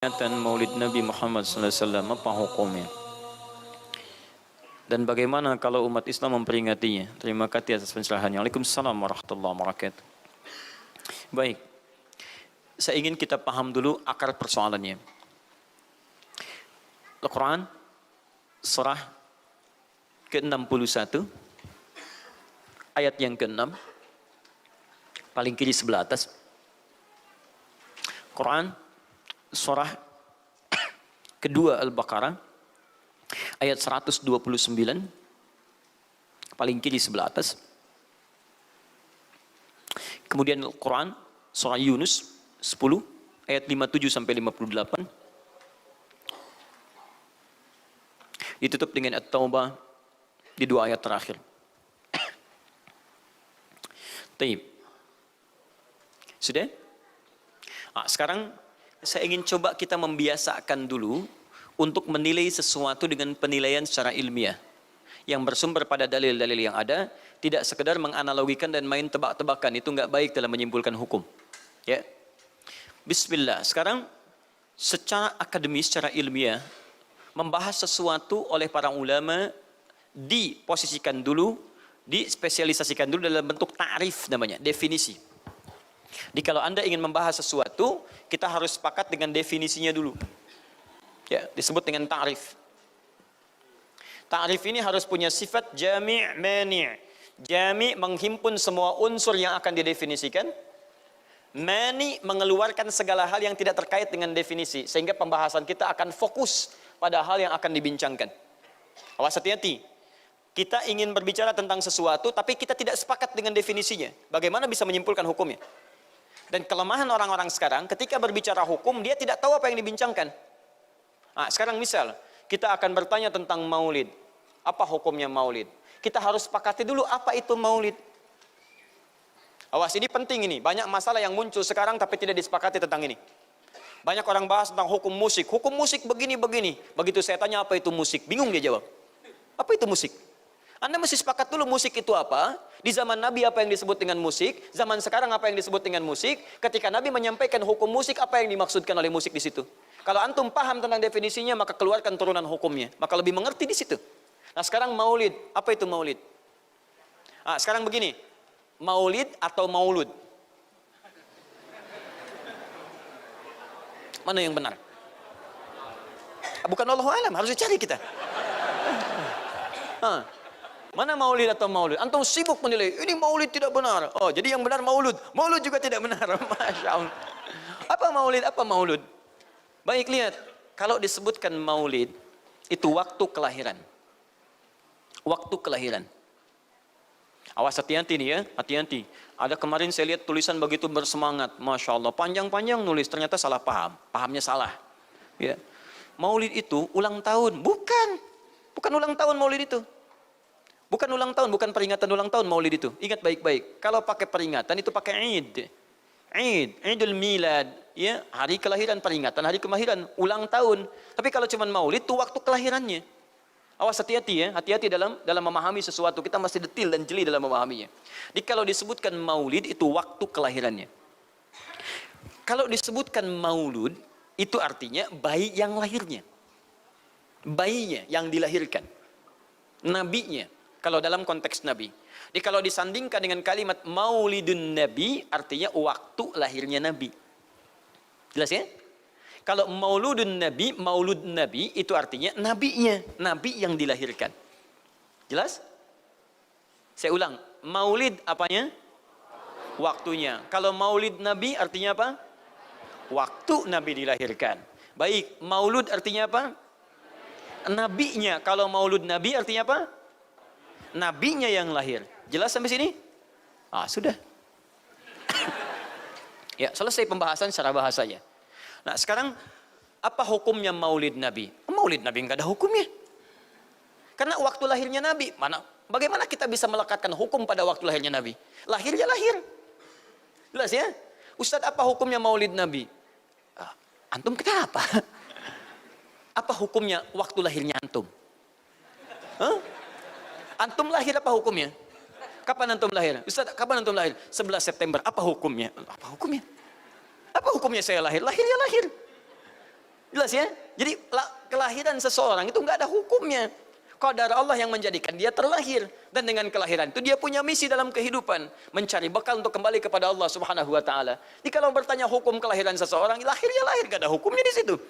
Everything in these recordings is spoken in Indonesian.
Peringatan Maulid Nabi Muhammad SAW, apa hukumnya? Dan bagaimana kalau umat Islam memperingatinya? Terima kasih atas pencerahannya. Waalaikumsalam warahmatullahi wabarakatuh. Baik, saya ingin kita paham dulu akar persoalannya. Al-Quran, surah ke-61, ayat yang ke-6, paling kiri sebelah atas. Quran, surah kedua Al-Baqarah, ayat 129, paling kiri sebelah atas. Kemudian Al-Quran, surah Yunus 10, ayat 57 sampai 58. Ditutup dengan At-Taubah di dua ayat terakhir. Taib. Sudah? Sekarang saya ingin coba kita membiasakan dulu untuk menilai sesuatu dengan penilaian secara ilmiah yang bersumber pada dalil-dalil yang ada, tidak sekedar menganalogikan dan main tebak-tebakan. Itu nggak baik dalam menyimpulkan hukum. Ya. Bismillah. Sekarang secara akademis, secara ilmiah, membahas sesuatu oleh para ulama diposisikan dulu, dispesialisasikan dulu dalam bentuk ta'rif namanya, definisi. Jadi kalau Anda ingin membahas sesuatu, kita harus sepakat dengan definisinya dulu. Ya, disebut dengan ta'rif. Ta'rif ini harus punya sifat jami' mani'. Jami' menghimpun semua unsur yang akan didefinisikan. Mani' mengeluarkan segala hal yang tidak terkait dengan definisi, sehingga pembahasan kita akan fokus pada hal yang akan dibincangkan. Awas, hati-hati. Kita ingin berbicara tentang sesuatu, tapi kita tidak sepakat dengan definisinya. Bagaimana bisa menyimpulkan hukumnya? Dan kelemahan orang-orang sekarang, ketika berbicara hukum, dia tidak tahu apa yang dibincangkan. Sekarang misal, kita akan bertanya tentang maulid. Apa hukumnya maulid? Kita harus sepakati dulu apa itu maulid. Awas, ini penting ini. Banyak masalah yang muncul sekarang, tapi tidak disepakati tentang ini. Banyak orang bahas tentang hukum musik. Hukum musik begini-begini. Begitu saya tanya apa itu musik, bingung dia jawab. Apa itu musik? Anda mesti sepakat dulu musik itu apa. Di zaman Nabi apa yang disebut dengan musik. Zaman sekarang apa yang disebut dengan musik. Ketika Nabi menyampaikan hukum musik, apa yang dimaksudkan oleh musik di situ. Kalau antum paham tentang definisinya, maka keluarkan turunan hukumnya. Maka lebih mengerti di situ. Nah sekarang maulid. Apa itu maulid? Sekarang begini. Maulid atau maulud? Mana yang benar? Bukan Allahu a'lam, harus dicari kita. Mana maulid atau maulud? Antum sibuk menilai, ini maulid tidak benar. Oh, jadi yang benar maulud. Maulud juga tidak benar. Masya Allah. Apa maulid, apa maulud? Baik, lihat. Kalau disebutkan maulid, itu waktu kelahiran. Waktu kelahiran. Awas, hati-hati nih ya, hati-hati. Ada kemarin saya lihat tulisan begitu bersemangat. Masya Allah, panjang-panjang nulis, ternyata salah paham. Pahamnya salah. Ya. Maulid itu ulang tahun. Bukan. Bukan ulang tahun maulid itu. Bukan ulang tahun, bukan peringatan ulang tahun maulid itu. Ingat baik-baik. Kalau pakai peringatan itu pakai Eid. Eid, Idul Milad, ya, hari kelahiran, peringatan hari kelahiran, ulang tahun. Tapi kalau cuma maulid itu waktu kelahirannya. Awas, hati-hati ya, hati-hati dalam memahami sesuatu. Kita masih detil dan jeli dalam memahaminya. Jadi kalau disebutkan maulid itu waktu kelahirannya. Kalau disebutkan maulud itu artinya bayi yang lahirnya. Bayinya yang dilahirkan. Nabinya. Kalau dalam konteks Nabi. Jadi kalau disandingkan dengan kalimat maulidun Nabi, artinya waktu lahirnya Nabi. Jelas ya? Kalau mauludun Nabi, maulud Nabi, itu artinya nabinya. Nabi yang dilahirkan. Jelas? Saya ulang. Maulid apanya? Waktunya. Kalau maulid Nabi artinya apa? Waktu Nabi dilahirkan. Baik, maulud artinya apa? Nabinya. Kalau maulud Nabi artinya apa? Nabinya yang lahir. Jelas sampai sini? Sudah. Ya, selesai pembahasan secara bahasanya. Nah, sekarang apa hukumnya maulid Nabi? Maulid Nabi enggak ada hukumnya. Karena waktu lahirnya Nabi, bagaimana kita bisa melekatkan hukum pada waktu lahirnya Nabi? Lahir ya lahir. Jelas ya? Ustaz, apa hukumnya maulid Nabi? Antum kenapa? Apa hukumnya waktu lahirnya antum? Antum lahir apa hukumnya? Kapan antum lahir? Ustaz, kapan antum lahir? 11 September. Apa hukumnya? Apa hukumnya? Apa hukumnya saya lahir? Lahir ya lahir. Jelas ya? Jadi kelahiran seseorang itu nggak ada hukumnya. Qadar Allah yang menjadikan dia terlahir, dan dengan kelahiran itu dia punya misi dalam kehidupan, mencari bekal untuk kembali kepada Allah Subhanahu wa taala. Jadi kalau bertanya hukum kelahiran seseorang, lahir ya lahir, gak ada hukumnya di situ.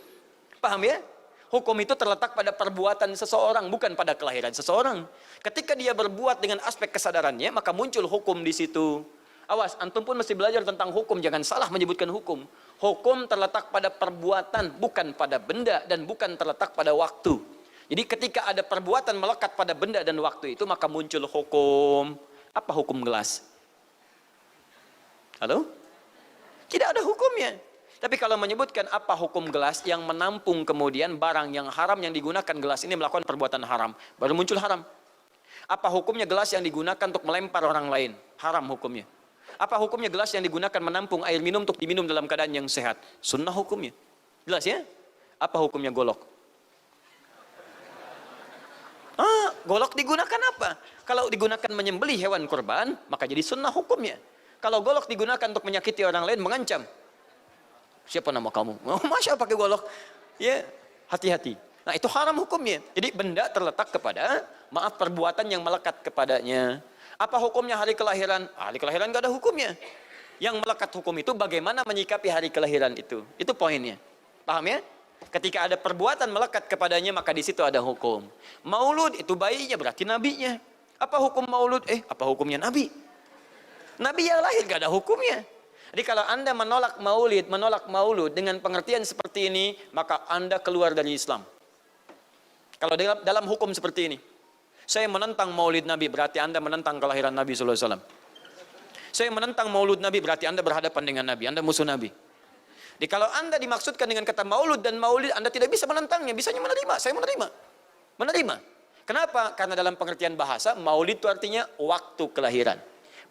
Paham ya? Hukum itu terletak pada perbuatan seseorang, bukan pada kelahiran seseorang. Ketika dia berbuat dengan aspek kesadarannya, maka muncul hukum di situ. Awas, antum pun mesti belajar tentang hukum, jangan salah menyebutkan hukum. Hukum terletak pada perbuatan, bukan pada benda, dan bukan terletak pada waktu. Jadi ketika ada perbuatan melekat pada benda dan waktu itu, maka muncul hukum. Apa hukum gelas? Halo? Tidak ada hukumnya. Tapi kalau menyebutkan apa hukum gelas yang menampung kemudian barang yang haram yang digunakan gelas ini melakukan perbuatan haram, baru muncul haram. Apa hukumnya gelas yang digunakan untuk melempar orang lain? Haram hukumnya. Apa hukumnya gelas yang digunakan menampung air minum untuk diminum dalam keadaan yang sehat? Sunnah hukumnya. Jelas ya? Apa hukumnya golok? Golok digunakan apa? Kalau digunakan menyembelih hewan kurban, maka jadi sunnah hukumnya. Kalau golok digunakan untuk menyakiti orang lain, mengancam. Siapa nama kamu? Oh, Masya pakai golok. Ya, hati-hati. Nah, itu haram hukumnya. Jadi benda terletak kepada, maaf, perbuatan yang melekat kepadanya. Apa hukumnya hari kelahiran? Hari kelahiran gak ada hukumnya. Yang melekat hukum itu bagaimana menyikapi hari kelahiran itu. Itu poinnya. Paham ya? Ketika ada perbuatan melekat kepadanya, maka di situ ada hukum. Maulud itu bayinya, berarti nabinya. Apa hukum maulud? Apa hukumnya nabi? Nabi yang lahir gak ada hukumnya. Jadi kalau Anda menolak maulud dengan pengertian seperti ini, maka Anda keluar dari Islam. Kalau dalam hukum seperti ini, saya menentang maulid Nabi, berarti Anda menentang kelahiran Nabi SAW. Saya menentang maulud Nabi, berarti Anda berhadapan dengan Nabi, Anda musuh Nabi. Jadi kalau Anda dimaksudkan dengan kata maulud dan maulid, Anda tidak bisa menentangnya, bisanya menerima. Saya menerima. Kenapa? Karena dalam pengertian bahasa, maulid itu artinya waktu kelahiran.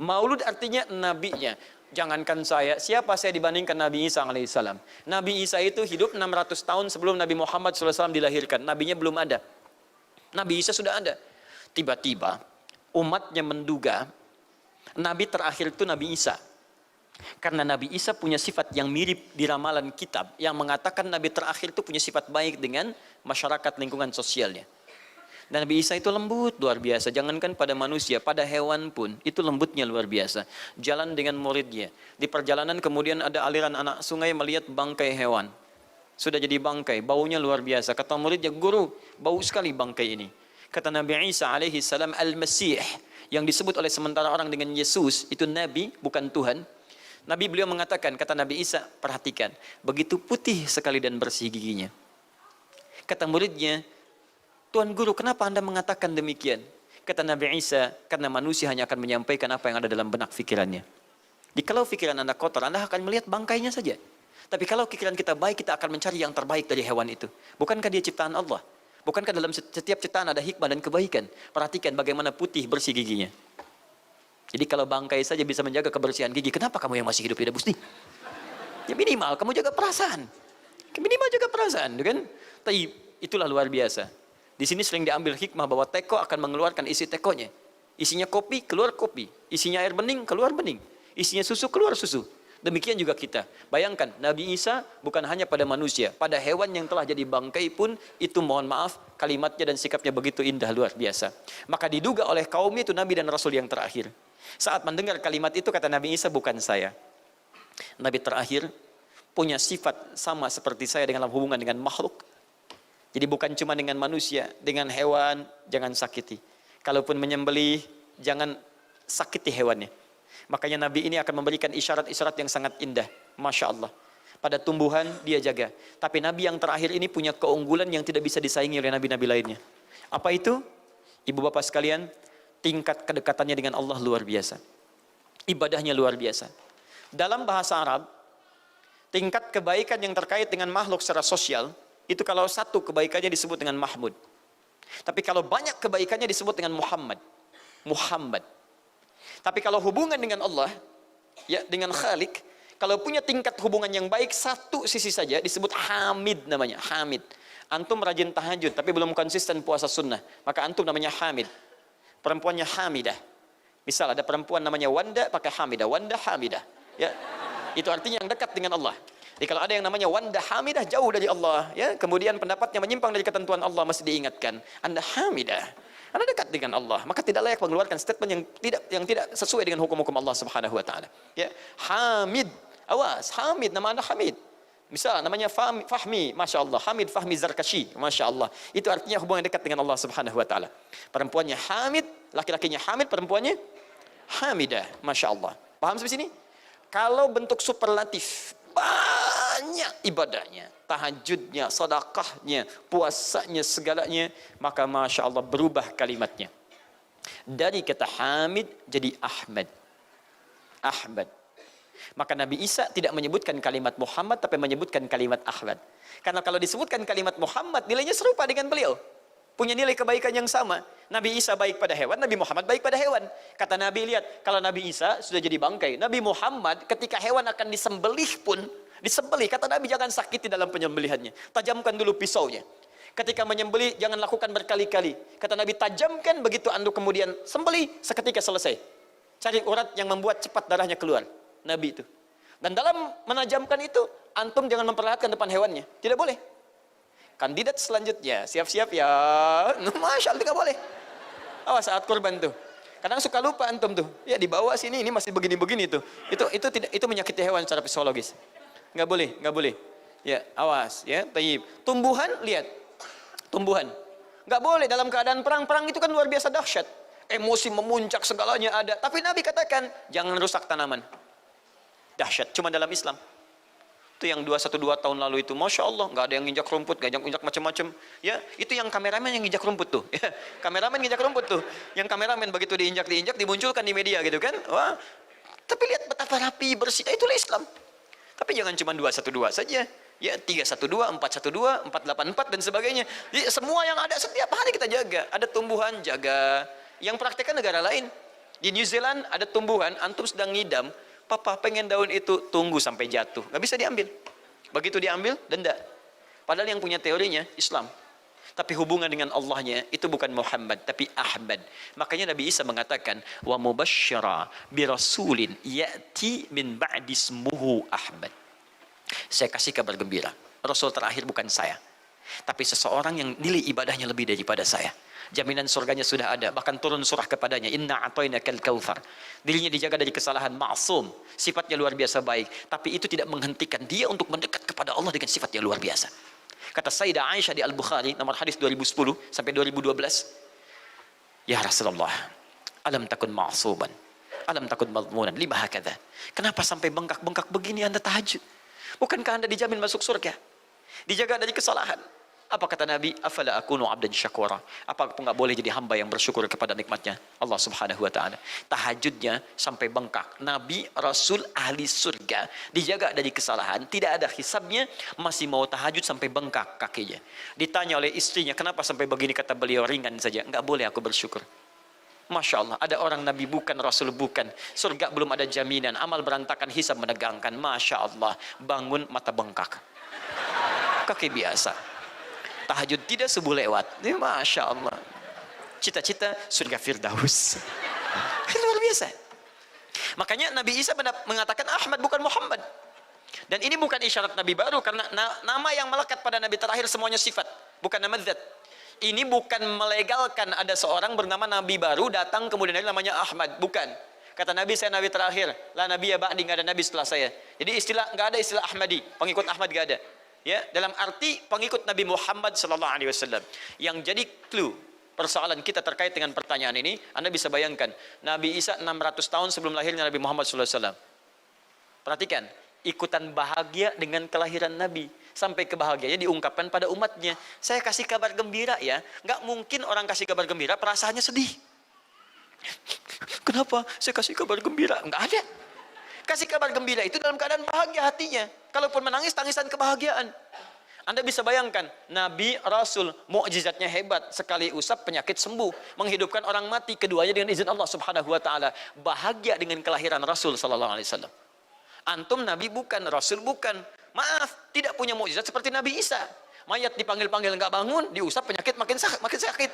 Maulud artinya nabinya. Jangankan saya, siapa saya dibandingkan Nabi Isa alaihissalam? Nabi Isa itu hidup 600 tahun sebelum Nabi Muhammad SAW dilahirkan. Nabinya belum ada. Nabi Isa sudah ada. Tiba-tiba umatnya menduga Nabi terakhir itu Nabi Isa. Karena Nabi Isa punya sifat yang mirip di ramalan kitab yang mengatakan Nabi terakhir itu punya sifat baik dengan masyarakat lingkungan sosialnya. Dan Nabi Isa itu lembut luar biasa, jangankan pada manusia, pada hewan pun itu lembutnya luar biasa. Jalan dengan muridnya, di perjalanan kemudian ada aliran anak sungai melihat bangkai hewan, sudah jadi bangkai, baunya luar biasa. Kata muridnya, guru, bau sekali bangkai ini. Kata Nabi Isa alaihi salam, Al-Masih, yang disebut oleh sementara orang dengan Yesus, itu Nabi bukan Tuhan. Nabi beliau mengatakan, kata Nabi Isa, perhatikan, begitu putih sekali dan bersih giginya. Kata muridnya, Tuan Guru, kenapa Anda mengatakan demikian? Kata Nabi Isa, karena manusia hanya akan menyampaikan apa yang ada dalam benak pikirannya. Jadi kalau pikiran Anda kotor, Anda akan melihat bangkainya saja. Tapi kalau pikiran kita baik, kita akan mencari yang terbaik dari hewan itu. Bukankah dia ciptaan Allah? Bukankah dalam setiap ciptaan ada hikmah dan kebaikan? Perhatikan bagaimana putih bersih giginya. Jadi kalau bangkai saja bisa menjaga kebersihan gigi, kenapa kamu yang masih hidup tidak mesti? Ya minimal kamu jaga perasaan. Minimal jaga perasaan, kan? Tapi itulah luar biasa. Di sini sering diambil hikmah bahwa teko akan mengeluarkan isi tekonya. Isinya kopi, keluar kopi. Isinya air bening, keluar bening. Isinya susu, keluar susu. Demikian juga kita. Bayangkan, Nabi Isa bukan hanya pada manusia, pada hewan yang telah jadi bangkai pun, itu mohon maaf, kalimatnya dan sikapnya begitu indah, luar biasa. Maka diduga oleh kaumnya itu Nabi dan Rasul yang terakhir. Saat mendengar kalimat itu, kata Nabi Isa, bukan saya. Nabi terakhir punya sifat sama seperti saya dalam hubungan dengan makhluk. Jadi bukan cuma dengan manusia, dengan hewan, jangan sakiti. Kalaupun menyembelih, jangan sakiti hewannya. Makanya Nabi ini akan memberikan isyarat-isyarat yang sangat indah. Masya Allah. Pada tumbuhan dia jaga. Tapi Nabi yang terakhir ini punya keunggulan yang tidak bisa disaingi oleh Nabi-Nabi lainnya. Apa itu? Ibu bapak sekalian, tingkat kedekatannya dengan Allah luar biasa. Ibadahnya luar biasa. Dalam bahasa Arab, tingkat kebaikan yang terkait dengan makhluk secara sosial, itu kalau satu kebaikannya disebut dengan Mahmud. Tapi kalau banyak kebaikannya disebut dengan Muhammad. Tapi kalau hubungan dengan Allah, ya dengan Khalik, kalau punya tingkat hubungan yang baik, satu sisi saja disebut Hamid namanya, Hamid. Antum rajin tahajud tapi belum konsisten puasa sunnah, maka antum namanya Hamid. Perempuannya Hamidah. Misal ada perempuan namanya Wanda pakai Hamidah, Wanda Hamidah. Ya, itu artinya yang dekat dengan Allah. Jadi kalau ada yang namanya wanda hamidah jauh dari Allah, ya, kemudian pendapatnya menyimpang dari ketentuan Allah, mesti diingatkan, Anda hamidah, Anda dekat dengan Allah, maka tidak layak mengeluarkan statement yang tidak sesuai dengan hukum-hukum Allah Subhanahu wa taala. Ya, Hamid, awas, Hamid, nama Anda Hamid. Misal namanya Fahmi, Masya Allah, Hamid Fahmi Zarkashi, Masya Allah. Itu artinya hubungan dekat dengan Allah Subhanahu wa taala. Perempuannya Hamid, laki-lakinya Hamid, perempuannya Hamidah, Masya Allah. Paham sampai sini? Kalau bentuk superlatif, banyak ibadahnya, tahajudnya, sedekahnya, puasanya, segalanya, maka Masya Allah berubah kalimatnya. Dari kata Hamid jadi Ahmad. Ahmad. Maka Nabi Isa tidak menyebutkan kalimat Muhammad, tapi menyebutkan kalimat Ahmad. Karena kalau disebutkan kalimat Muhammad, nilainya serupa dengan beliau. Punya nilai kebaikan yang sama. Nabi Isa baik pada hewan, Nabi Muhammad baik pada hewan. Kata Nabi, lihat, kalau Nabi Isa sudah jadi bangkai, Nabi Muhammad ketika hewan akan disembelih pun, disembelih, kata Nabi jangan sakiti dalam penyembelihannya. Tajamkan dulu pisaunya. Ketika menyembelih, jangan lakukan berkali-kali. Kata Nabi, tajamkan, begitu anduk kemudian sembelih, seketika selesai. Cari urat yang membuat cepat darahnya keluar. Nabi itu. Dan dalam menajamkan itu, antum jangan memperlihatkan depan hewannya. Tidak boleh. Kandidat selanjutnya, siap-siap ya. Masya Allah, tidak boleh. Awas saat kurban tuh. Kadang suka lupa antum tuh. Ya di bawah sini, ini masih begini-begini tuh. Itu menyakiti hewan secara psikologis. Nggak boleh, nggak boleh. Ya, awas ya. Tayyib. Tumbuhan, lihat. Tumbuhan. Nggak boleh dalam keadaan perang. Perang itu kan luar biasa dahsyat. Emosi memuncak, segalanya ada. Tapi Nabi katakan, jangan rusak tanaman. Dahsyat, cuma dalam Islam. Itu yang 212 tahun lalu itu, Masya Allah, nggak ada yang nginjak rumput, nggak injak macam-macam. Ya, itu yang kameramen yang nginjak rumput tuh. Ya, kameramen nginjak rumput tuh. Yang kameramen begitu diinjak, dimunculkan di media gitu kan. Wah, tapi lihat betapa rapi, bersih. Itulah Islam. Tapi jangan cuma 212 saja. Ya, 312, 412, 484 dan sebagainya. Jadi, semua yang ada setiap hari kita jaga. Ada tumbuhan, jaga. Yang praktekkan negara lain. Di New Zealand ada tumbuhan, antum sedang ngidam, papa pengen daun itu, tunggu sampai jatuh, nggak bisa diambil. Begitu diambil, denda. Padahal yang punya teorinya Islam, tapi hubungan dengan Allahnya itu bukan Muhammad, tapi Ahmad. Makanya Nabi Isa mengatakan, wa mubasysyira bi rasulin ya'ti min ba'di ismuhu Ahmad. Saya kasih kabar gembira, Rasul terakhir bukan saya, tapi seseorang yang nilai ibadahnya lebih daripada saya. Jaminan surganya sudah ada, bahkan turun surah kepadanya, inna a'tainakal kautsar. Dirinya dijaga dari kesalahan, maksum, sifatnya luar biasa baik, tapi itu tidak menghentikan dia untuk mendekat kepada Allah dengan sifat yang luar biasa. Kata Sayyidah Aisyah di Al-Bukhari, nomor hadis 2010 sampai 2012, ya Rasulullah, alam takun ma'suban, alam takun madmunan, lima hakadha. Kenapa sampai bengkak-bengkak begini Anda tahajud? Bukankah Anda dijamin masuk surga? Dijaga dari kesalahan. Apa kata Nabi? Afala akunu abdan syakura. Apa aku nggak boleh jadi hamba yang bersyukur kepada nikmatnya Allah Subhanahu wa taala. Tahajudnya sampai bengkak. Nabi, Rasul, ahli surga, dijaga dari kesalahan, tidak ada hisabnya, masih mau tahajud sampai bengkak kakinya. Ditanya oleh istrinya, kenapa sampai begini? Kata beliau, ringan saja, nggak boleh aku bersyukur. Masya Allah, ada orang Nabi bukan, Rasul bukan, surga belum ada jaminan, amal berantakan, hisab menegangkan. Masya Allah, bangun mata bengkak, kaki biasa. Tahajud tidak, subuh lewat. Ini Masya Allah. Cita-cita surga Firdaus. Luar biasa. Makanya Nabi Isa mengatakan Ahmad bukan Muhammad. Dan ini bukan isyarat Nabi baru, karena nama yang melekat pada Nabi terakhir semuanya sifat, bukan nama zat. Ini bukan melegalkan ada seorang bernama Nabi baru datang kemudian namanya Ahmad, bukan. Kata Nabi, saya Nabi terakhir. La Nabi ya ba'di, nggak ada Nabi setelah saya. Jadi nggak ada istilah Ahmadi, pengikut Ahmad nggak ada. Ya, dalam arti pengikut Nabi Muhammad sallallahu alaihi wasallam. Yang jadi clue persoalan kita terkait dengan pertanyaan ini, Anda bisa bayangkan, Nabi Isa 600 tahun sebelum lahirnya Nabi Muhammad sallallahu alaihi wasallam. Perhatikan, ikutan bahagia dengan kelahiran Nabi, sampai kebahagiaannya diungkapkan pada umatnya. Saya kasih kabar gembira ya, nggak mungkin orang kasih kabar gembira perasaannya sedih. Kenapa saya kasih kabar gembira? Nggak ada. Kasih kabar gembira itu dalam keadaan bahagia hatinya. Kalaupun menangis, tangisan kebahagiaan. Anda bisa bayangkan, Nabi, Rasul, mukjizatnya hebat. Sekali usap, penyakit sembuh. Menghidupkan orang mati, keduanya dengan izin Allah Subhanahu wa ta'ala. Bahagia dengan kelahiran Rasul sallallahu alaihi wasallam. Antum Nabi bukan, Rasul bukan. Maaf, tidak punya mukjizat seperti Nabi Isa. Mayat dipanggil-panggil nggak bangun, diusap penyakit makin sakit.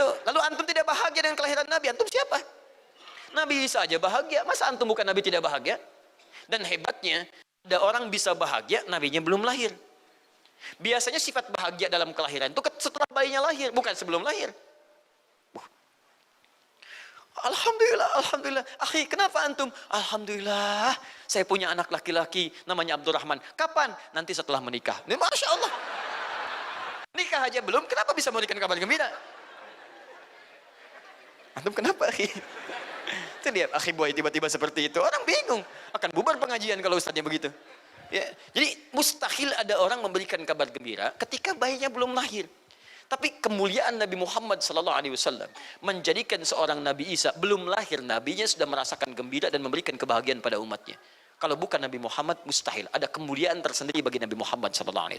Tuh, lalu antum tidak bahagia dengan kelahiran Nabi, antum siapa? Nabi Isa aja bahagia, masa antum bukan Nabi tidak bahagia? Dan hebatnya, Ada orang bisa bahagia, nabinya belum lahir. Biasanya sifat bahagia dalam kelahiran itu setelah bayinya lahir, bukan sebelum lahir. Alhamdulillah, alhamdulillah. Akhi, kenapa antum? Alhamdulillah, saya punya anak laki-laki namanya Abdurrahman. Kapan? Nanti setelah menikah. Ini Masya Allah. Nikah aja belum, kenapa bisa memberikan kabar gembira? Antum kenapa, akhi? Itu lihat, akhi boy tiba-tiba seperti itu. Orang bingung. Akan bubar pengajian kalau ustadznya begitu. Ya, jadi mustahil ada orang memberikan kabar gembira ketika bayinya belum lahir. Tapi kemuliaan Nabi Muhammad SAW menjadikan seorang Nabi Isa belum lahir, nabinya sudah merasakan gembira dan memberikan kebahagiaan pada umatnya. Kalau bukan Nabi Muhammad, mustahil. Ada kemuliaan tersendiri bagi Nabi Muhammad SAW.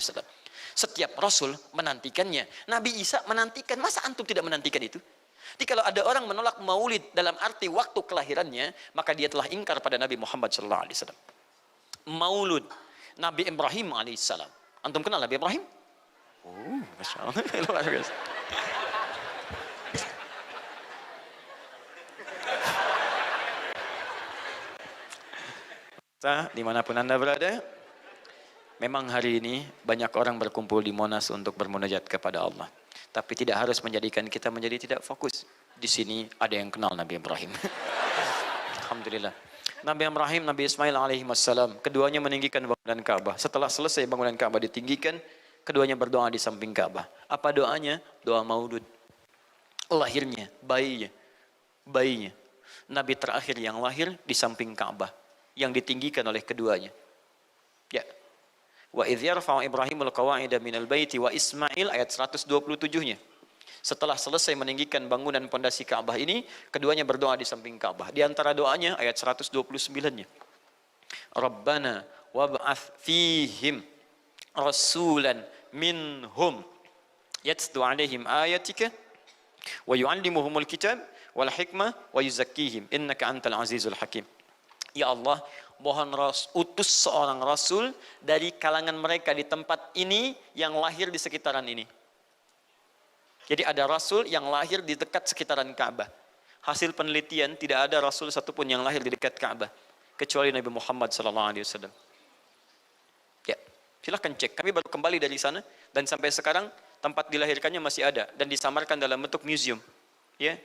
Setiap Rasul menantikannya. Nabi Isa menantikan. Masa antum tidak menantikan itu? Jadi kalau ada orang menolak maulid dalam arti waktu kelahirannya, maka dia telah ingkar pada Nabi Muhammad SAW. Maulud Nabi Ibrahim alaihissalam. Antum kenal Nabi Ibrahim? Oh, Masya Allah. Luar biasa. Dimanapun Anda berada, memang hari ini banyak orang berkumpul di Monas untuk bermunajat kepada Allah. Tapi tidak harus menjadikan kita menjadi tidak fokus. Di sini ada yang kenal Nabi Ibrahim. Alhamdulillah. Nabi Ibrahim, Nabi Ismail alaihi wassalam, keduanya meninggikan bangunan Ka'bah. Setelah selesai bangunan Ka'bah ditinggikan, keduanya berdoa di samping Ka'bah. Apa doanya? Doa maulud. Lahirnya, bayinya. Nabi terakhir yang lahir di samping Ka'bah, yang ditinggikan oleh keduanya. Ya. Wa idh yarfa'u Ibrahimul qawa'ida minal baiti wa Ismail, ayat 127-nya. Setelah selesai meninggikan bangunan pondasi Ka'bah ini, keduanya berdoa di samping Ka'bah. Di antara doanya ayat 129-nya. Rabbana wab'ath fihim rasulan minhum yatlu 'alaihim ayatika wa yu'allimuhumul kitab wal hikmah wa yuzakkihim innaka antal azizul hakim. Ya Allah, mohon utus seorang rasul dari kalangan mereka di tempat ini yang lahir di sekitaran ini. Jadi ada rasul yang lahir di dekat sekitaran Ka'bah. Hasil penelitian tidak ada rasul satupun yang lahir di dekat Ka'bah kecuali Nabi Muhammad SAW. Ya, silahkan cek. Kami baru kembali dari sana dan sampai sekarang tempat dilahirkannya masih ada dan disamarkan dalam bentuk museum. Ya,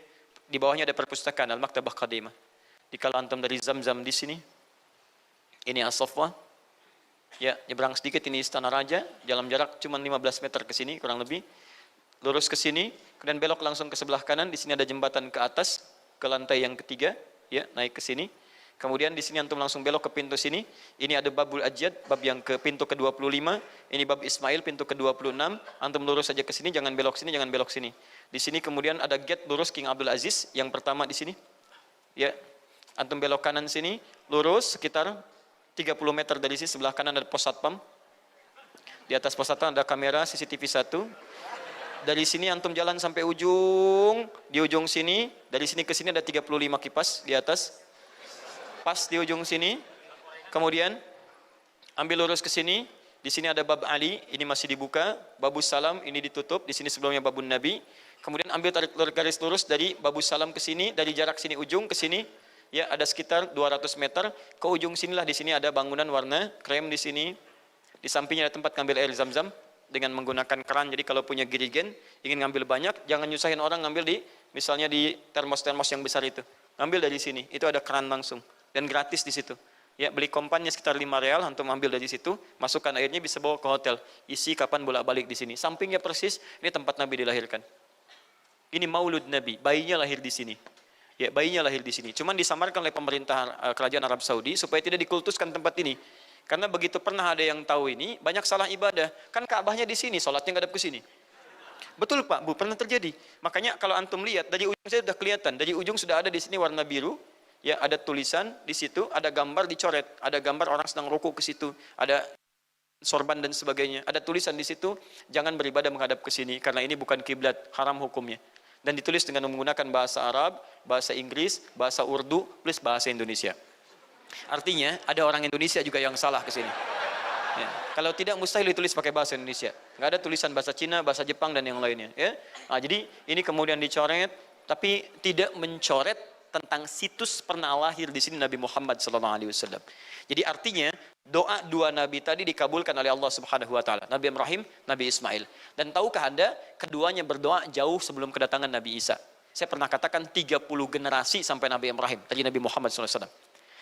di bawahnya ada perpustakaan Al-Maktabah Qadimah. Di kalau antum dari Zamzam di sini, ini As-Saffah. Ya, nyebrang sedikit ini Istana Raja, dalam jarak cuma 15 meter ke sini kurang lebih. Lurus ke sini, kemudian belok langsung ke sebelah kanan. Di sini ada jembatan ke atas, ke lantai yang ketiga, ya, naik ke sini. Kemudian di sini antum langsung belok ke pintu sini. Ini ada Babul Ajjad, bab yang ke pintu ke-25. Ini bab Ismail, pintu ke-26. Antum lurus saja ke sini, jangan belok sini, jangan belok sini. Di sini kemudian ada gate lurus King Abdul Aziz, yang pertama di sini. Ya, antum belok kanan sini, lurus sekitar 30 meter dari sini, sebelah kanan ada pos satpam. Di atas pos satpam ada kamera CCTV 1. Dari sini antum jalan sampai ujung, di ujung sini, dari sini ke sini ada 35 kipas di atas. Pas di ujung sini. Kemudian ambil lurus ke sini, di sini ada bab Ali, ini masih dibuka, babus salam ini ditutup, di sini sebelumnya babun Nabi. Kemudian ambil tarik garis lurus dari babus salam ke sini, dari jarak sini ujung ke sini, ya ada sekitar 200 meter. Ke ujung sinilah, di sini ada bangunan warna krem di sini. Di sampingnya ada tempat ngambil air zam-zam dengan menggunakan keran. Jadi kalau punya girigen, ingin ngambil banyak, jangan nyusahin orang ngambil di, misalnya di termos-termos yang besar itu. Ngambil dari sini, itu ada keran langsung. Dan gratis di situ. Ya, beli kompannya sekitar 5 real, antum ambil dari situ, masukkan airnya, bisa bawa ke hotel. Isi kapan bolak-balik di sini. Sampingnya persis, ini tempat Nabi dilahirkan. Ini maulud Nabi, bayinya lahir di sini. Ya, bayinya lahir di sini. Cuman disamarkan oleh pemerintah kerajaan Arab Saudi supaya tidak dikultuskan tempat ini. Karena begitu pernah ada yang tahu ini, banyak salah ibadah. Kan Ka'bahnya di sini, sholatnya ngadep ke sini. Betul Pak, Bu, pernah terjadi. Makanya kalau antum lihat, dari ujung saya sudah kelihatan. Dari ujung sudah ada di sini warna biru. Ya, ada tulisan di situ, ada gambar dicoret. Ada gambar orang sedang rukuk ke situ. Ada sorban dan sebagainya. Ada tulisan di situ, jangan beribadah menghadap ke sini. Karena ini bukan kiblat, haram hukumnya. Dan ditulis dengan menggunakan bahasa Arab, bahasa Inggris, bahasa Urdu, plus bahasa Indonesia. Artinya ada orang Indonesia juga yang salah ke sini. Ya. Kalau tidak mustahil ditulis pakai bahasa Indonesia. Nggak ada tulisan bahasa Cina, bahasa Jepang dan yang lainnya. Ya. Nah, jadi ini kemudian dicoret, tapi tidak mencoret tentang situs pernah lahir di sini Nabi Muhammad SAW. Jadi artinya doa dua nabi tadi dikabulkan oleh Allah Subhanahu wa taala. Nabi Ibrahim, Nabi Ismail. Dan tahukah Anda, keduanya berdoa jauh sebelum kedatangan Nabi Isa. Saya pernah katakan 30 generasi sampai Nabi Ibrahim, tadi Nabi Muhammad SAW.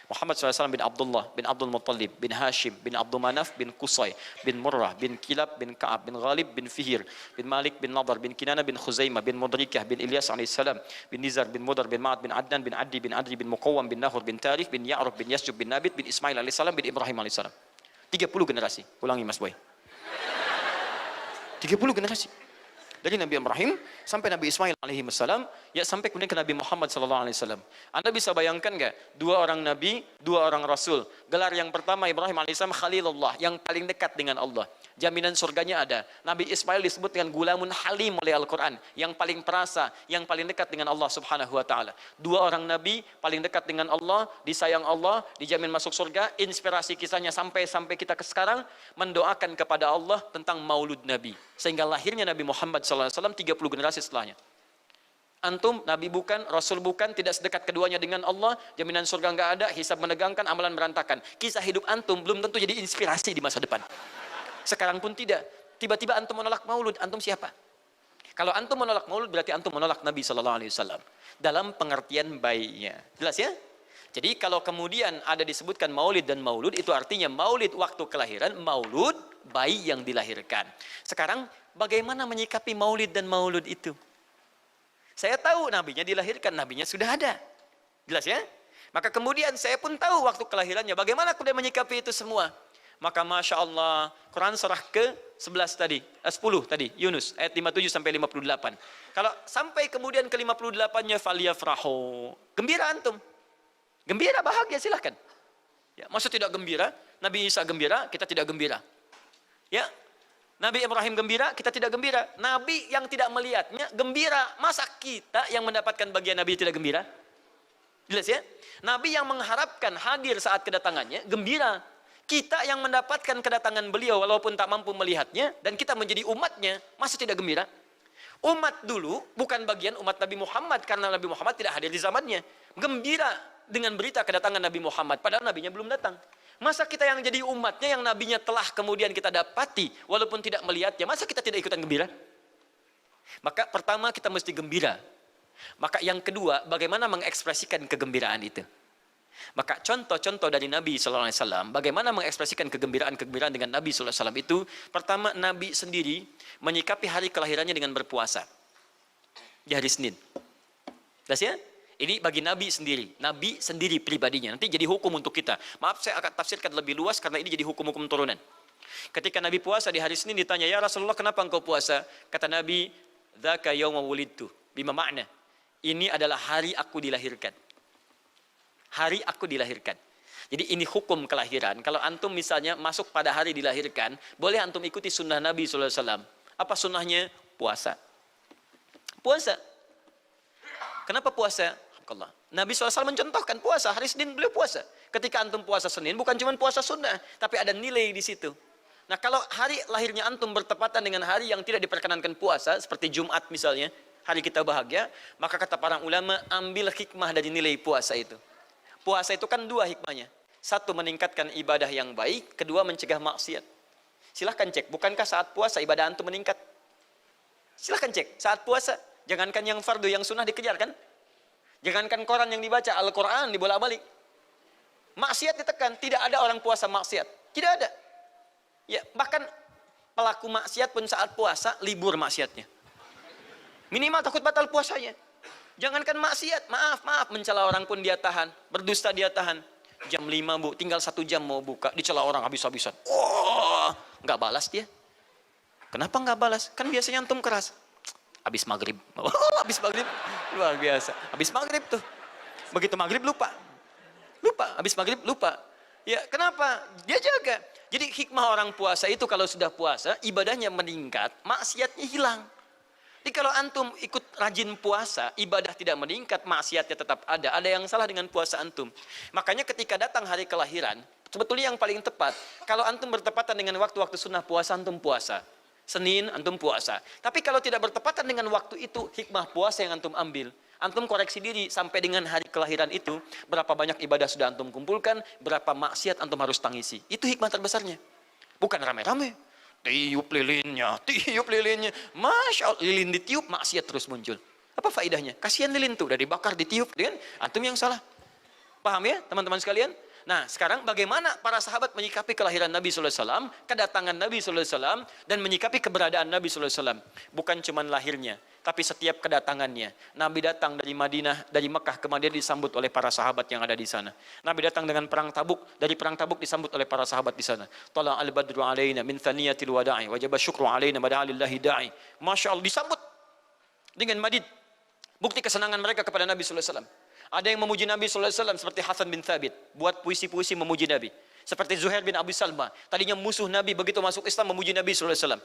Muhammad SAW bin Abdullah, bin Abdul Muttalib, bin Hashim, bin Abdul Manaf, bin Qusay, bin Murrah, bin Kilab, bin Ka'ab, bin Ghalib, bin Fihir, bin Malik, bin Nadar, bin Kinana, bin Khuzaimah, bin Mudrikah, bin Ilyas alaihissalam, bin Nizar, bin Mudar, bin Ma'ad, bin Adnan, bin Addi, bin Adri, bin Muqawwam, bin Nahur, bin Tarif, bin Ya'ruf, bin Yasjub, bin Nabit, bin Ismail alaihissalam, bin Ibrahim alaihissalam. 30 generasi. Ulangi Mas Boy. 30 generasi. Dari Nabi Ibrahim sampai Nabi Ismail alaihi wassalam, ya sampai kemudian ke Nabi Muhammad sallallahu alaihi wasallam. Anda bisa bayangkan nggak? Dua orang nabi, dua orang rasul. Gelar yang pertama Ibrahim alaihissalam Khalilullah, yang paling dekat dengan Allah. Jaminan surganya ada. Nabi Ismail disebut dengan gulamun halim oleh Al-Quran, yang paling perasa, yang paling dekat dengan Allah Subhanahu wa taala. Dua orang nabi paling dekat dengan Allah, disayang Allah, dijamin masuk surga. Inspirasi kisahnya sampai kita ke sekarang mendoakan kepada Allah tentang maulud Nabi, sehingga lahirnya Nabi Muhammad SAW 30 generasi setelahnya. Antum, Nabi bukan, Rasul bukan, tidak sedekat keduanya dengan Allah, jaminan surga nggak ada, hisab menegangkan, amalan berantakan. Kisah hidup antum belum tentu jadi inspirasi di masa depan. Sekarang pun tidak. Tiba-tiba antum menolak maulud, antum siapa? Kalau antum menolak maulud berarti antum menolak Nabi SAW dalam pengertian baiknya. Jelas ya? Jadi kalau kemudian ada disebutkan maulid dan maulud, itu artinya maulid waktu kelahiran, maulud bayi yang dilahirkan. Sekarang bagaimana menyikapi maulid dan maulud itu? Saya tahu nabinya dilahirkan, nabinya sudah ada. Jelas ya? Maka kemudian saya pun tahu waktu kelahirannya. Bagaimana kemudian menyikapi itu semua? Maka Masya Allah, Quran surah ke-11 tadi, 10 tadi, Yunus, ayat 57 sampai 58. Kalau sampai kemudian ke 58-nya, faliyafrahu. Gembira antum. Gembira, bahagia, silahkan. Ya, maksud tidak gembira, Nabi Isa gembira, kita tidak gembira. Ya, Nabi Ibrahim gembira, kita tidak gembira. Nabi yang tidak melihatnya gembira. Masa kita yang mendapatkan bagian Nabi tidak gembira? Jelas ya? Nabi yang mengharapkan hadir saat kedatangannya gembira. Kita yang mendapatkan kedatangan beliau walaupun tak mampu melihatnya dan kita menjadi umatnya, masa tidak gembira? Umat dulu bukan bagian umat Nabi Muhammad karena Nabi Muhammad tidak hadir di zamannya. Gembira dengan berita kedatangan Nabi Muhammad padahal nabinya belum datang. Masa kita yang jadi umatnya yang nabinya telah kemudian kita dapati walaupun tidak melihatnya, masa kita tidak ikutan gembira? Maka pertama kita mesti gembira. Maka yang kedua, bagaimana mengekspresikan kegembiraan itu? Maka contoh-contoh dari Nabi SAW, bagaimana mengekspresikan kegembiraan-kegembiraan dengan Nabi SAW itu, pertama Nabi sendiri menyikapi hari kelahirannya dengan berpuasa di hari Senin. Jelas ya? Ini bagi Nabi sendiri pribadinya. Nanti jadi hukum untuk kita. Maaf saya akan tafsirkan lebih luas karena ini jadi hukum-hukum turunan. Ketika Nabi puasa di hari Senin ditanya, ya Rasulullah kenapa engkau puasa? Kata Nabi, dzaka yauma wulidtu, bima makna. Ini adalah hari aku dilahirkan. Hari aku dilahirkan. Jadi ini hukum kelahiran. Kalau antum misalnya masuk pada hari dilahirkan, boleh antum ikuti sunnah Nabi SAW. Apa sunnahnya? Puasa. Puasa. Kenapa puasa? Nabi SAW mencontohkan puasa. Hari Senin beliau puasa. Ketika antum puasa Senin, bukan cuma puasa sunnah, tapi ada nilai di situ. Nah kalau hari lahirnya antum bertepatan dengan hari yang tidak diperkenankan puasa, seperti Jumat misalnya, hari kita bahagia, maka kata para ulama, ambil hikmah dari nilai puasa itu. Puasa itu kan dua hikmahnya. Satu, meningkatkan ibadah yang baik. Kedua, mencegah maksiat. Silahkan cek, bukankah saat puasa ibadah antum meningkat? Silahkan cek, saat puasa. Jangankan yang fardu, yang sunnah dikejar kan? Jangankan koran yang dibaca, Al-Quran dibolak-balik. Maksiat ditekan, tidak ada orang puasa maksiat. Tidak ada. Ya, bahkan pelaku maksiat pun saat puasa, libur maksiatnya. Minimal takut batal puasanya. Jangankan maksiat, maaf, mencela orang pun dia tahan, berdusta dia tahan. Jam 5 bu, tinggal 1 jam mau buka, dicela orang habis-habisan. Oh, nggak balas dia. Kenapa nggak balas? Kan biasanya antum keras. Habis maghrib, habis maghrib, luar biasa. Habis maghrib tuh, begitu maghrib lupa, habis maghrib lupa. Ya kenapa? Dia jaga. Jadi hikmah orang puasa itu kalau sudah puasa, ibadahnya meningkat, maksiatnya hilang. Jadi kalau antum ikut rajin puasa, ibadah tidak meningkat, maksiatnya tetap ada. Ada yang salah dengan puasa antum. Makanya ketika datang hari kelahiran, sebetulnya yang paling tepat, kalau antum bertepatan dengan waktu-waktu sunnah puasa, antum puasa. Senin, antum puasa. Tapi kalau tidak bertepatan dengan waktu itu, hikmah puasa yang antum ambil. Antum koreksi diri sampai dengan hari kelahiran itu, berapa banyak ibadah sudah antum kumpulkan, berapa maksiat antum harus tangisi. Itu hikmah terbesarnya. Bukan rame-rame. Tiup lilinnya. Masya Allah, lilin ditiup, maksiat terus muncul. Apa faedahnya? Kasihan lilin tuh, udah dibakar, ditiup, kan? Antum yang salah. Paham ya, teman-teman sekalian? Nah, sekarang bagaimana para sahabat menyikapi kelahiran Nabi sallallahu alaihi wasallam, kedatangan Nabi sallallahu alaihi wasallam, dan menyikapi keberadaan Nabi sallallahu alaihi wasallam. Bukan cuma lahirnya, tapi setiap kedatangannya. Nabi datang dari Madinah, dari Mekah ke Madinah disambut oleh para sahabat yang ada di sana. Nabi datang dengan perang Tabuk, dari perang Tabuk disambut oleh para sahabat di sana. Tala al-badru alaina min thaniyatil wada'i, wajaba syukru alaina bada'alillahi da'i. Masya Allah, disambut dengan madid. Bukti kesenangan mereka kepada Nabi sallallahu alaihi wasallam. Ada yang memuji Nabi sallallahu alaihi wasallam seperti Hasan bin Thabit, buat puisi-puisi memuji Nabi. Seperti Zuhair bin Abi Salma, tadinya musuh Nabi, begitu masuk Islam memuji Nabi sallallahu alaihi wasallam.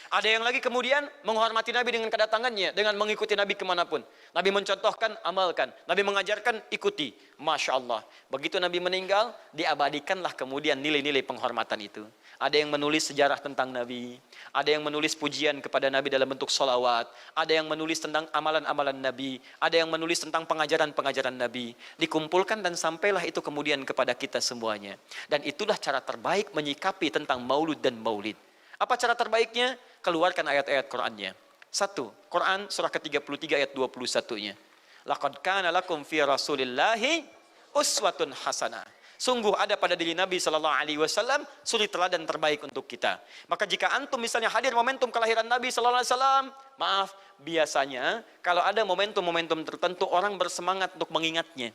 Ada yang lagi kemudian menghormati Nabi dengan kedatangannya, dengan mengikuti Nabi kemanapun. Nabi mencontohkan, amalkan. Nabi mengajarkan, ikuti. Masya Allah. Begitu Nabi meninggal, diabadikanlah kemudian nilai-nilai penghormatan itu. Ada yang menulis sejarah tentang Nabi. Ada yang menulis pujian kepada Nabi dalam bentuk sholawat. Ada yang menulis tentang amalan-amalan Nabi. Ada yang menulis tentang pengajaran-pengajaran Nabi. Dikumpulkan dan sampailah itu kemudian kepada kita semuanya. Dan itulah cara terbaik menyikapi tentang maulud dan maulid. Apa cara terbaiknya? Keluarkan ayat-ayat Qur'annya. 1. Quran surah ke-33 ayat 21-nya. Laqad kana lakum fi Rasulillahi uswatun hasanah. Sungguh ada pada diri Nabi sallallahu alaihi wasallam suri teladan terbaik untuk kita. Maka jika antum misalnya hadir momentum kelahiran Nabi sallallahu alaihi wasallam, maaf, biasanya kalau ada momentum-momentum tertentu orang bersemangat untuk mengingatnya.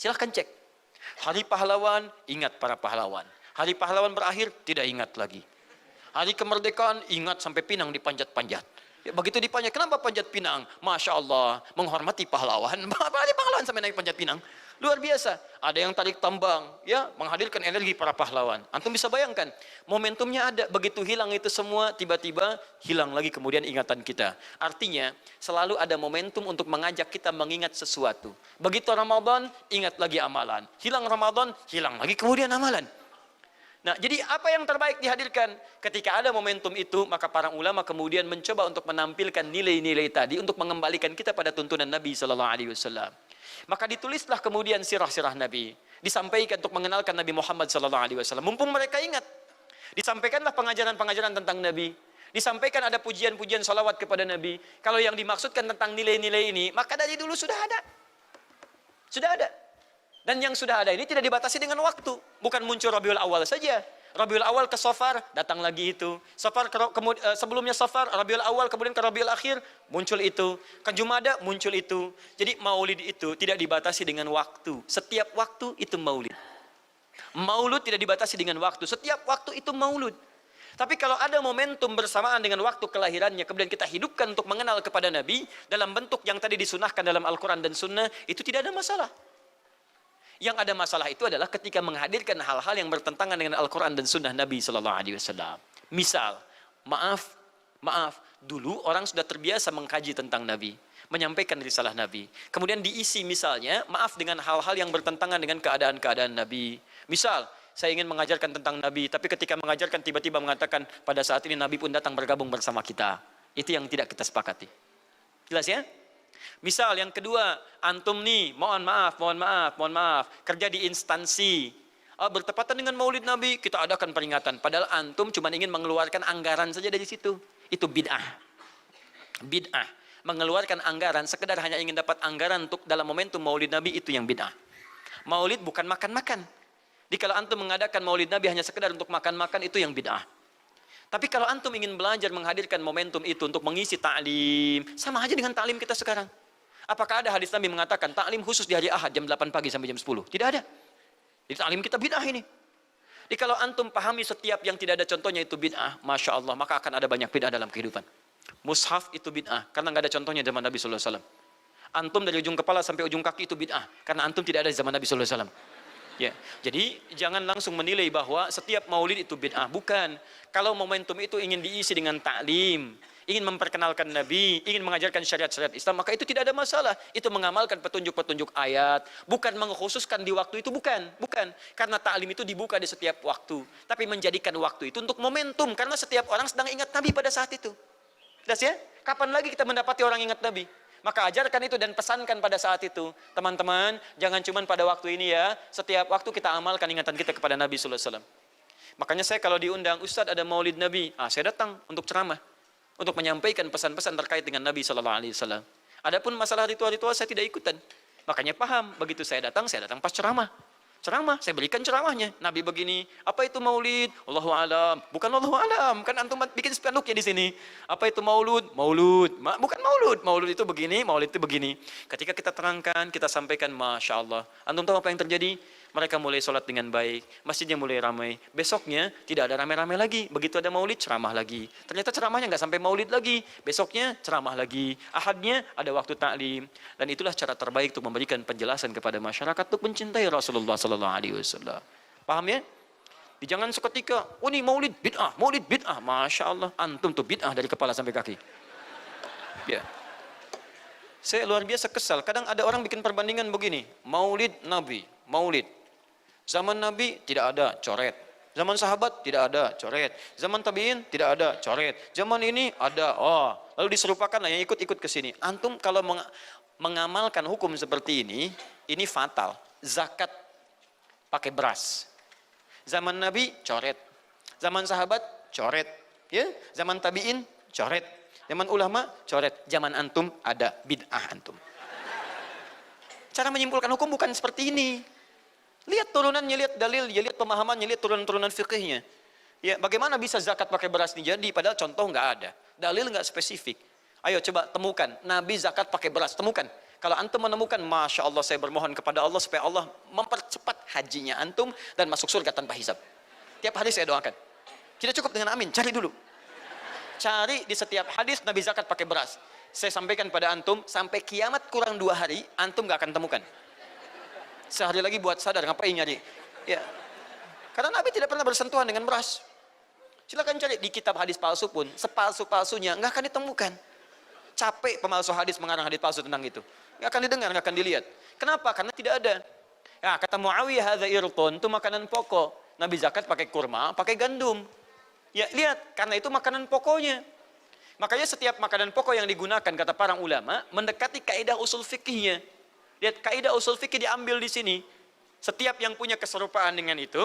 Silahkan cek. Hari pahlawan, ingat para pahlawan. Hari pahlawan berakhir, tidak ingat lagi. Hari kemerdekaan, ingat sampai pinang dipanjat-panjat. Ya, begitu dipanjat, kenapa panjat pinang? Masya Allah, menghormati pahlawan. Apa ada pahlawan sampai naik panjat pinang? Luar biasa. Ada yang tarik tambang, ya, menghadirkan energi para pahlawan. Antum bisa bayangkan, momentumnya ada. Begitu hilang itu semua, tiba-tiba hilang lagi kemudian ingatan kita. Artinya, selalu ada momentum untuk mengajak kita mengingat sesuatu. Begitu Ramadan, ingat lagi amalan. Hilang Ramadan, hilang lagi kemudian amalan. Nah, jadi apa yang terbaik dihadirkan? Ketika ada momentum itu, maka para ulama kemudian mencoba untuk menampilkan nilai-nilai tadi untuk mengembalikan kita pada tuntunan Nabi sallallahu alaihi wasallam. Maka ditulislah kemudian sirah-sirah Nabi, disampaikan untuk mengenalkan Nabi Muhammad sallallahu alaihi wasallam. Mumpung mereka ingat, disampaikanlah pengajaran-pengajaran tentang Nabi. Disampaikan ada pujian-pujian salawat kepada Nabi. Kalau yang dimaksudkan tentang nilai-nilai ini, maka dari dulu sudah ada. Sudah ada. Dan yang sudah ada ini tidak dibatasi dengan waktu. Bukan muncul Rabiul Awal saja. Rabiul Awal ke Safar, datang lagi itu. Safar sebelumnya Safar, Rabiul Awal kemudian ke Rabiul Akhir, muncul itu. Ke Jumada, muncul itu. Jadi maulid itu tidak dibatasi dengan waktu. Setiap waktu itu maulid. Maulud tidak dibatasi dengan waktu. Setiap waktu itu maulud. Tapi kalau ada momentum bersamaan dengan waktu kelahirannya, kemudian kita hidupkan untuk mengenal kepada Nabi, dalam bentuk yang tadi disunahkan dalam Al-Quran dan Sunnah, itu tidak ada masalah. Yang ada masalah itu adalah ketika menghadirkan hal-hal yang bertentangan dengan Al-Quran dan Sunnah Nabi Sallallahu Alaihi Wasallam. Misal, maaf, dulu orang sudah terbiasa mengkaji tentang Nabi, menyampaikan risalah Nabi. Kemudian diisi misalnya, maaf, dengan hal-hal yang bertentangan dengan keadaan-keadaan Nabi. Misal, saya ingin mengajarkan tentang Nabi, tapi ketika mengajarkan tiba-tiba mengatakan pada saat ini Nabi pun datang bergabung bersama kita. Itu yang tidak kita sepakati. Jelas ya? Misal yang kedua, antum nih, mohon maaf, kerja di instansi, bertepatan dengan Maulid Nabi, kita adakan peringatan. Padahal antum cuma ingin mengeluarkan anggaran saja dari situ. Itu bid'ah. Bid'ah. Mengeluarkan anggaran, sekedar hanya ingin dapat anggaran untuk dalam momentum Maulid Nabi, itu yang bid'ah. Maulid bukan makan-makan. Jadi kalau antum mengadakan Maulid Nabi hanya sekedar untuk makan-makan, itu yang bid'ah. Tapi kalau antum ingin belajar menghadirkan momentum itu untuk mengisi ta'lim, sama aja dengan ta'lim kita sekarang. Apakah ada hadis Nabi mengatakan ta'lim khusus di hari Ahad jam 8 pagi sampai jam 10? Tidak ada. Jadi ta'lim kita bid'ah ini. Jadi kalau antum pahami setiap yang tidak ada contohnya itu bid'ah, Masya Allah, maka akan ada banyak bid'ah dalam kehidupan. Mushaf itu bid'ah, karena nggak ada contohnya zaman Nabi Sallallahu Alaihi Wasallam. Antum dari ujung kepala sampai ujung kaki itu bid'ah, karena antum tidak ada di zaman Nabi Sallallahu Alaihi Wasallam. Ya, jadi jangan langsung menilai bahwa setiap maulid itu bid'ah. Bukan. Kalau momentum itu ingin diisi dengan ta'lim, ingin memperkenalkan Nabi, ingin mengajarkan syariat-syariat Islam, maka itu tidak ada masalah. Itu mengamalkan petunjuk-petunjuk ayat, bukan mengkhususkan di waktu itu, bukan. Karena ta'lim itu dibuka di setiap waktu, tapi menjadikan waktu itu untuk momentum, karena setiap orang sedang ingat Nabi pada saat itu. Jelas ya? Kapan lagi kita mendapati orang ingat Nabi? Maka ajarkan itu dan pesankan pada saat itu. Teman-teman, jangan cuma pada waktu ini ya. Setiap waktu kita amalkan ingatan kita kepada Nabi sallallahu alaihi wasallam. Makanya saya kalau diundang, Ustadz ada maulid Nabi, saya datang untuk ceramah. Untuk menyampaikan pesan-pesan terkait dengan Nabi sallallahu alaihi wasallam. Adapun masalah ritual-ritual saya tidak ikutan. Makanya paham, begitu saya datang pas ceramah. Ceramah, saya berikan ceramahnya. Nabi begini, apa itu maulid? Allahu alam. Bukan Allahu alam, kan antum bikin spanduknya di sini. Apa itu maulud? Maulud. Bukan maulud. Maulud itu begini, maulid itu begini. Ketika kita terangkan, kita sampaikan, Masya Allah. Antum tahu apa yang terjadi? Mereka mulai sholat dengan baik, masjidnya mulai ramai. Besoknya tidak ada ramai-ramai lagi. Begitu ada maulid, ceramah lagi. Ternyata ceramahnya nggak sampai maulid lagi. Besoknya ceramah lagi. Ahadnya ada waktu taklim. Dan itulah cara terbaik untuk memberikan penjelasan kepada masyarakat untuk mencintai Rasulullah sallallahu alaihi wasallam. Paham ya? Jangan seketika, oh ini maulid bid'ah, Masya Allah. Antum tuh bid'ah dari kepala sampai kaki. Ya. Saya luar biasa kesal. Kadang ada orang bikin perbandingan begini. Maulid Nabi, maulid. Zaman Nabi tidak ada, coret. Zaman sahabat tidak ada, coret. Zaman tabi'in tidak ada, coret. Zaman ini ada, lalu diserupakan lah yang ikut-ikut ke sini. Antum kalau mengamalkan hukum seperti ini fatal. Zakat pakai beras. Zaman Nabi coret. Zaman sahabat coret. Ya, zaman tabi'in coret. Zaman ulama coret. Zaman antum ada bid'ah antum. Cara menyimpulkan hukum bukan seperti ini. Lihat turunannya, lihat dalilnya, lihat pemahamannya, lihat turunan-turunan fikihnya. Ya, bagaimana bisa zakat pakai beras ini jadi? Padahal contoh nggak ada, dalil nggak spesifik. Ayo coba temukan, Nabi zakat pakai beras, temukan. Kalau antum menemukan, Masya Allah, saya bermohon kepada Allah supaya Allah mempercepat hajinya antum dan masuk surga tanpa hisab. Tiap hari saya doakan. Tidak cukup dengan amin, cari dulu. Cari di setiap hadis Nabi zakat pakai beras. Saya sampaikan pada antum, sampai kiamat kurang 2 hari, antum nggak akan temukan. Sehari lagi buat sadar, ngapain nyari? Ya. Karena Nabi tidak pernah bersentuhan dengan beras. Silakan cari di kitab hadis palsu pun, sepalsu-palsunya nggak akan ditemukan. Capek pemalsu hadis mengarang hadis palsu tentang itu. Nggak akan didengar, nggak akan dilihat. Kenapa? Karena tidak ada. Ya, kata Muawiyah, hadza irtun, itu makanan pokok. Nabi zakat pakai kurma, pakai gandum. Ya, lihat, karena itu makanan pokoknya. Makanya setiap makanan pokok yang digunakan, kata para ulama, mendekati kaidah usul fikihnya. Lihat, kaidah usul fikih diambil di sini. Setiap yang punya keserupaan dengan itu,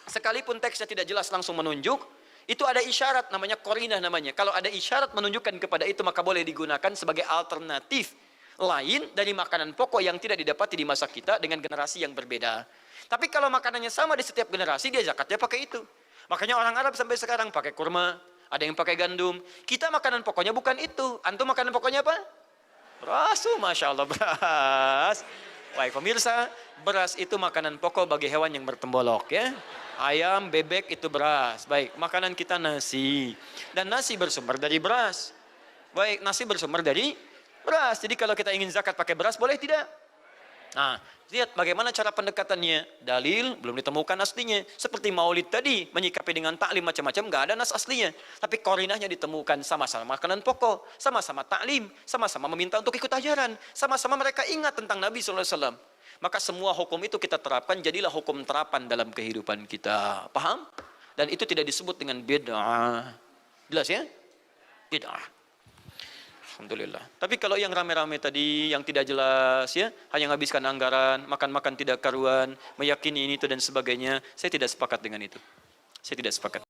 sekalipun teksnya tidak jelas langsung menunjuk, itu ada isyarat, namanya qarinah namanya. Kalau ada isyarat menunjukkan kepada itu, maka boleh digunakan sebagai alternatif lain dari makanan pokok yang tidak didapati di masa kita dengan generasi yang berbeda. Tapi kalau makanannya sama di setiap generasi, dia zakatnya pakai itu. Makanya orang Arab sampai sekarang pakai kurma, ada yang pakai gandum. Kita makanan pokoknya bukan itu. Antum makanan pokoknya apa? Beras, Masya Allah, beras. Baik pemirsa, beras itu makanan pokok bagi hewan yang bertembolok ya. Ayam, bebek itu beras. Baik, makanan kita nasi. Dan nasi bersumber dari beras. Baik, nasi bersumber dari beras. Jadi kalau kita ingin zakat pakai beras, boleh tidak? Nah, lihat bagaimana cara pendekatannya. Dalil belum ditemukan aslinya. Seperti maulid tadi, menyikapi dengan taklim macam-macam, nggak ada nas aslinya. Tapi korinahnya ditemukan, sama-sama makanan pokok, sama-sama taklim, sama-sama meminta untuk ikut ajaran, sama-sama mereka ingat tentang Nabi SAW. Maka semua hukum itu kita terapkan, jadilah hukum terapan dalam kehidupan kita. Paham? Dan itu tidak disebut dengan bid'ah. Jelas ya? Bid'ah. Alhamdulillah. Tapi kalau yang rame-rame tadi, yang tidak jelas ya, hanya menghabiskan anggaran, makan-makan tidak karuan, meyakini ini itu dan sebagainya, saya tidak sepakat dengan itu. Saya tidak sepakat.